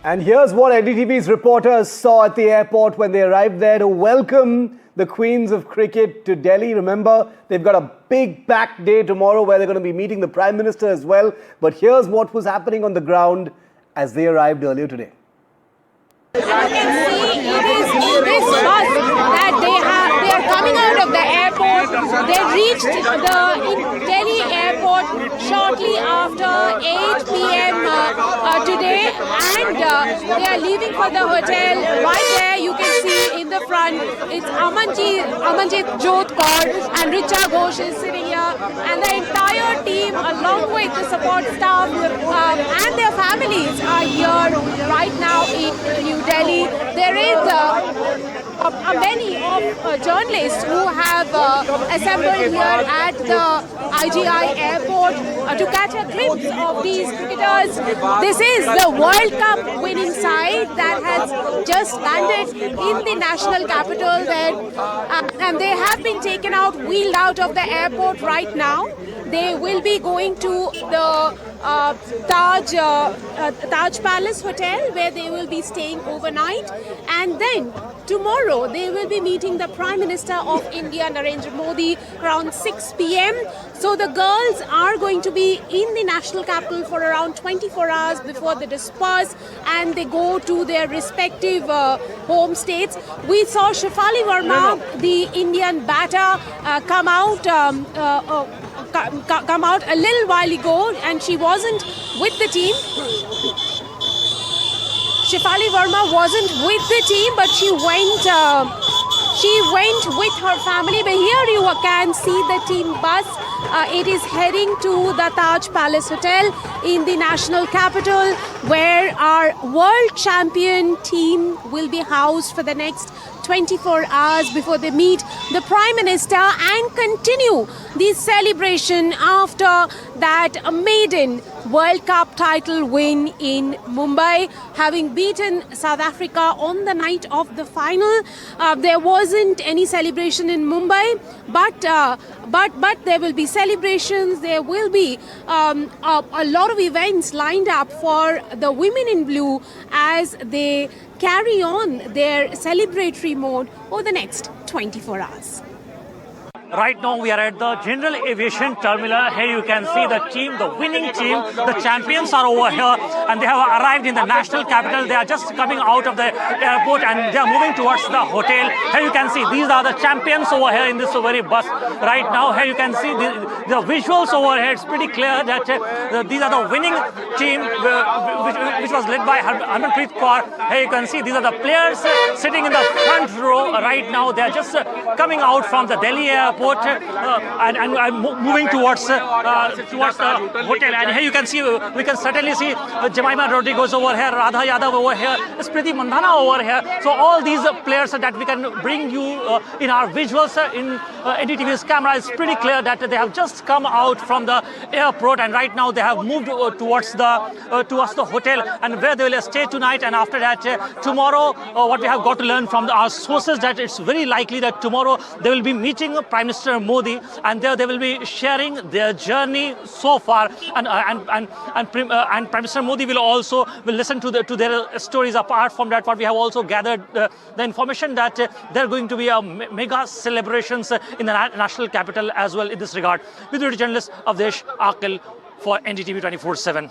And here's what NDTV's reporters saw at the airport when they arrived there to welcome the Queens of Cricket to Delhi. Remember, they've got a big packed day tomorrow where they're going to be meeting the Prime Minister as well. But here's what was happening on the ground as they arrived earlier today. You can see it is this bus that they are coming out of the airport. They reached the Delhi airport shortly after 8 p.m. Today, and they are leaving for the hotel. Right there you can see in the front, it's Amanjit Jodh Kaur and Richa Ghosh is sitting here, and the entire team along with the support staff and their families are here right now in New Delhi. There is many of journalists who have assembled here at the IGI airport to catch a glimpse of these cricketers. This is the World Cup winning side that has just landed in the national capital there, and they have been taken out, wheeled out of the airport right now. They will be going to the Taj Palace Hotel where they will be staying overnight, and then tomorrow they will be meeting the Prime Minister of India, Narendra Modi, around 6 p.m. So the girls are going to be in the national capital for around 24 hours before they disperse and they go to their respective home states. We saw Shefali Verma, the Indian batter, come out a little while ago, and she wasn't with the team. Shefali Verma wasn't with the team, but she went with her family. But here you can see the team bus. It is heading to the Taj Palace Hotel in the national capital, where our world champion team will be housed for the next 24 hours before they meet the Prime Minister and continue the celebration after that maiden World Cup title win in Mumbai, having beaten South Africa on the night of the final. There wasn't any celebration in Mumbai, but there will be celebrations. There will be a lot of events lined up for the women in blue as they carry on their celebratory mode over the next 24 hours. Right now we are at the General Aviation Terminal. Here you can see the team, the winning team, the champions are over here, and they have arrived in the national capital. They are just coming out of the airport and they are moving towards the hotel. Here you can see these are the champions over here in this very bus right now. Here you can see the visuals over here. It's pretty clear that these are the winning team which was led by Harmanpreet Kaur. Here you can see these are the players sitting in the front row right now. They are just coming out from the Delhi airport and moving towards the hotel. And here you can see, we can certainly see Jemimah Rodriguez over here, Radha Yadav over here, Smriti Mandhana over here. So all these players that we can bring you in our visuals in NDTV's camera, it's pretty clear that they have just come out from the airport, and right now they have moved towards the hotel, and where they will stay tonight. And after that, tomorrow, what we have got to learn from our sources, that it's very likely that tomorrow they will be meeting Prime Minister Modi, and there they will be sharing their journey so far, and Prime Minister Modi will listen to their stories. Apart from that, what we have also gathered the information that there are going to be a mega celebrations in the national capital as well in this regard. With the journalist Avdesh Akil for NDTV 24/7.